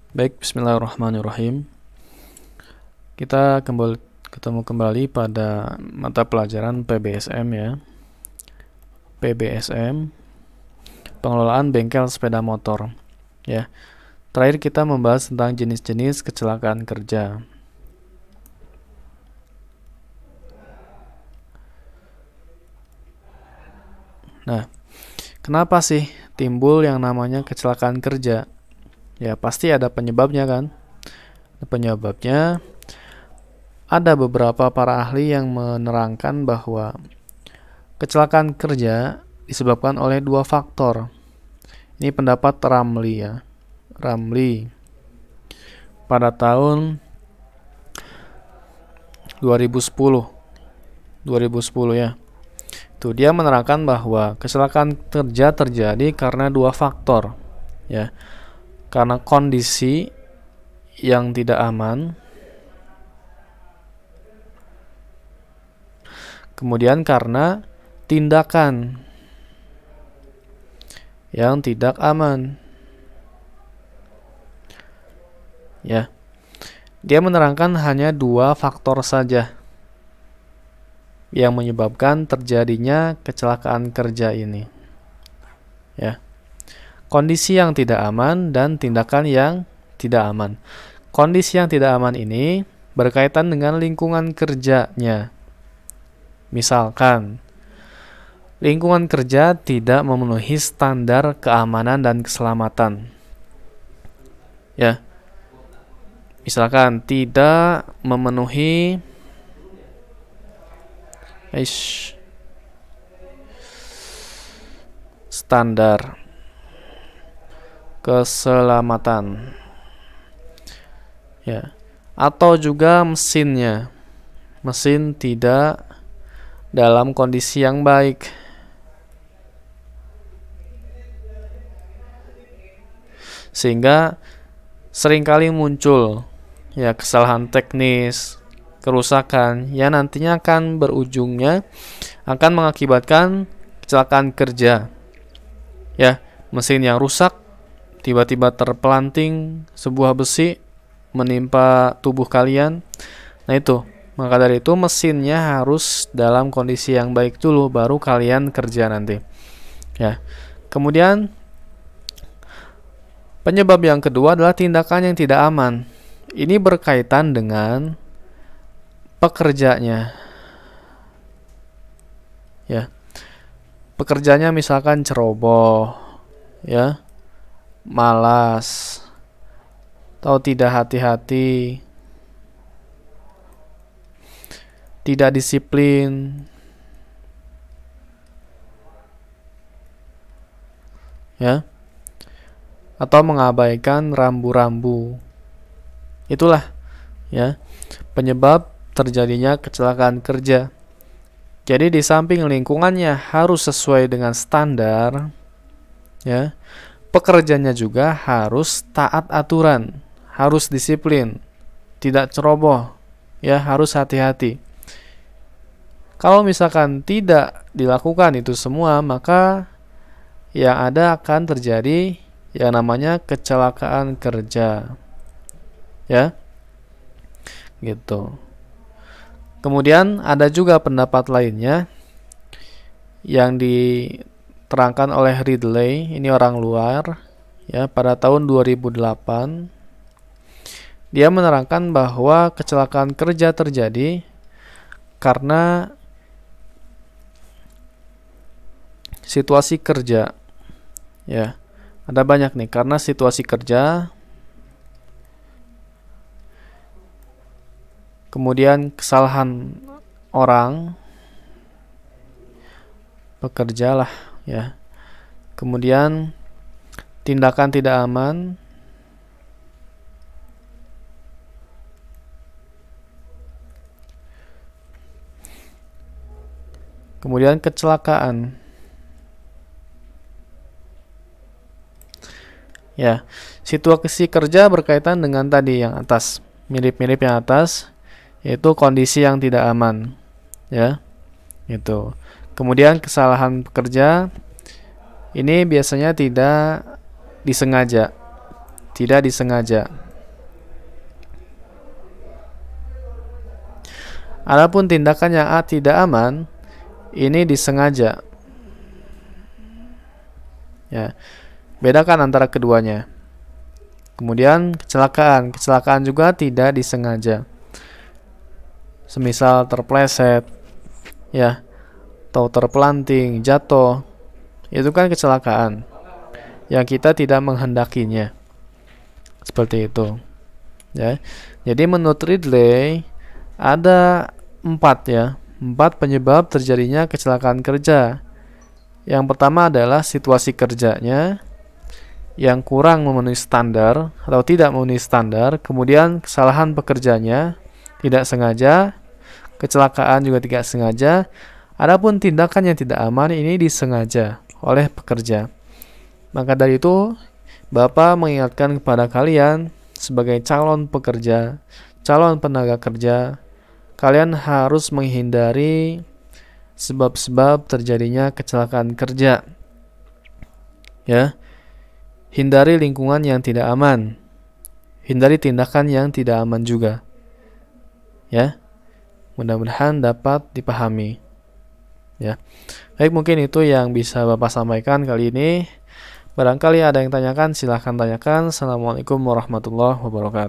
Baik, bismillahirrahmanirrahim. Kita ketemu kembali pada mata pelajaran PBSM ya. PBSM, pengelolaan bengkel sepeda motor. Ya. Terakhir kita membahas tentang jenis-jenis kecelakaan kerja. Nah, kenapa sih timbul yang namanya kecelakaan kerja? Ya, pasti ada penyebabnya kan? Penyebabnya ada beberapa para ahli yang menerangkan bahwa kecelakaan kerja disebabkan oleh dua faktor. Ini pendapat Ramli ya. Ramli pada tahun 2010 ya. Tuh, dia menerangkan bahwa kecelakaan kerja terjadi karena dua faktor ya. Karena kondisi yang tidak aman, kemudian karena tindakan yang tidak aman. Ya. Dia menerangkan hanya dua faktor saja yang menyebabkan terjadinya kecelakaan kerja ini. Ya. Kondisi yang tidak aman dan tindakan yang tidak aman. Kondisi yang tidak aman ini berkaitan dengan lingkungan kerjanya. Misalkan, lingkungan kerja tidak memenuhi standar keamanan dan keselamatan. Ya. Misalkan tidak memenuhi standar keselamatan. Ya. Atau juga mesinnya. Mesin tidak dalam kondisi yang baik. Sehingga seringkali muncul ya kesalahan teknis, kerusakan yang nantinya akan berujungnya akan mengakibatkan kecelakaan kerja. Ya, mesin yang rusak, tiba-tiba terpelanting sebuah besi menimpa tubuh kalian. Nah itu, maka dari itu mesinnya harus dalam kondisi yang baik dulu baru kalian kerja nanti. Ya. Kemudian penyebab yang kedua adalah tindakan yang tidak aman. Ini berkaitan dengan pekerjanya. Ya. Pekerjanya misalkan ceroboh, ya. Malas, atau tidak hati-hati, tidak disiplin, ya, atau mengabaikan rambu-rambu. Itulah ya penyebab terjadinya kecelakaan kerja. Jadi di samping lingkungannya harus sesuai dengan standar, ya, pekerjanya juga harus taat aturan, harus disiplin, tidak ceroboh, ya, harus hati-hati. Kalau misalkan tidak dilakukan itu semua, maka yang ada akan terjadi yang namanya kecelakaan kerja. Ya. Gitu. Kemudian ada juga pendapat lainnya yang diterangkan oleh Ridley, ini orang luar ya, pada tahun 2008. Dia menerangkan bahwa kecelakaan kerja terjadi karena situasi kerja. Ya. Ada banyak nih, karena situasi kerja, kemudian kesalahan orang, pekerja lah ya. Kemudian tindakan tidak aman, kemudian kecelakaan. Ya, situasi kerja berkaitan dengan tadi yang atas, mirip-mirip yang atas, yaitu kondisi yang tidak aman, ya, itu. Kemudian kesalahan pekerja ini biasanya tidak disengaja, Adapun tindakan yang tidak aman ini disengaja. Ya, bedakan antara keduanya. Kemudian kecelakaan juga tidak disengaja. Semisal terpleset, ya, atau terpelanting, jatuh, itu kan kecelakaan yang kita tidak menghendakinya. Seperti itu. Ya. Jadi menurut Ridley ada 4 penyebab terjadinya kecelakaan kerja. Yang pertama adalah situasi kerjanya yang kurang memenuhi standar atau tidak memenuhi standar, kemudian kesalahan pekerjanya tidak sengaja, kecelakaan juga tidak sengaja. Adapun tindakan yang tidak aman ini disengaja oleh pekerja. Maka dari itu, Bapak mengingatkan kepada kalian sebagai calon pekerja, calon tenaga kerja, kalian harus menghindari sebab-sebab terjadinya kecelakaan kerja. Ya. Hindari lingkungan yang tidak aman. Hindari tindakan yang tidak aman juga. Ya. Mudah-mudahan dapat dipahami. Ya. Baik, mungkin itu yang bisa Bapak sampaikan kali ini. Barangkali ada yang tanyakan, silahkan tanyakan. Assalamualaikum warahmatullahi wabarakatuh.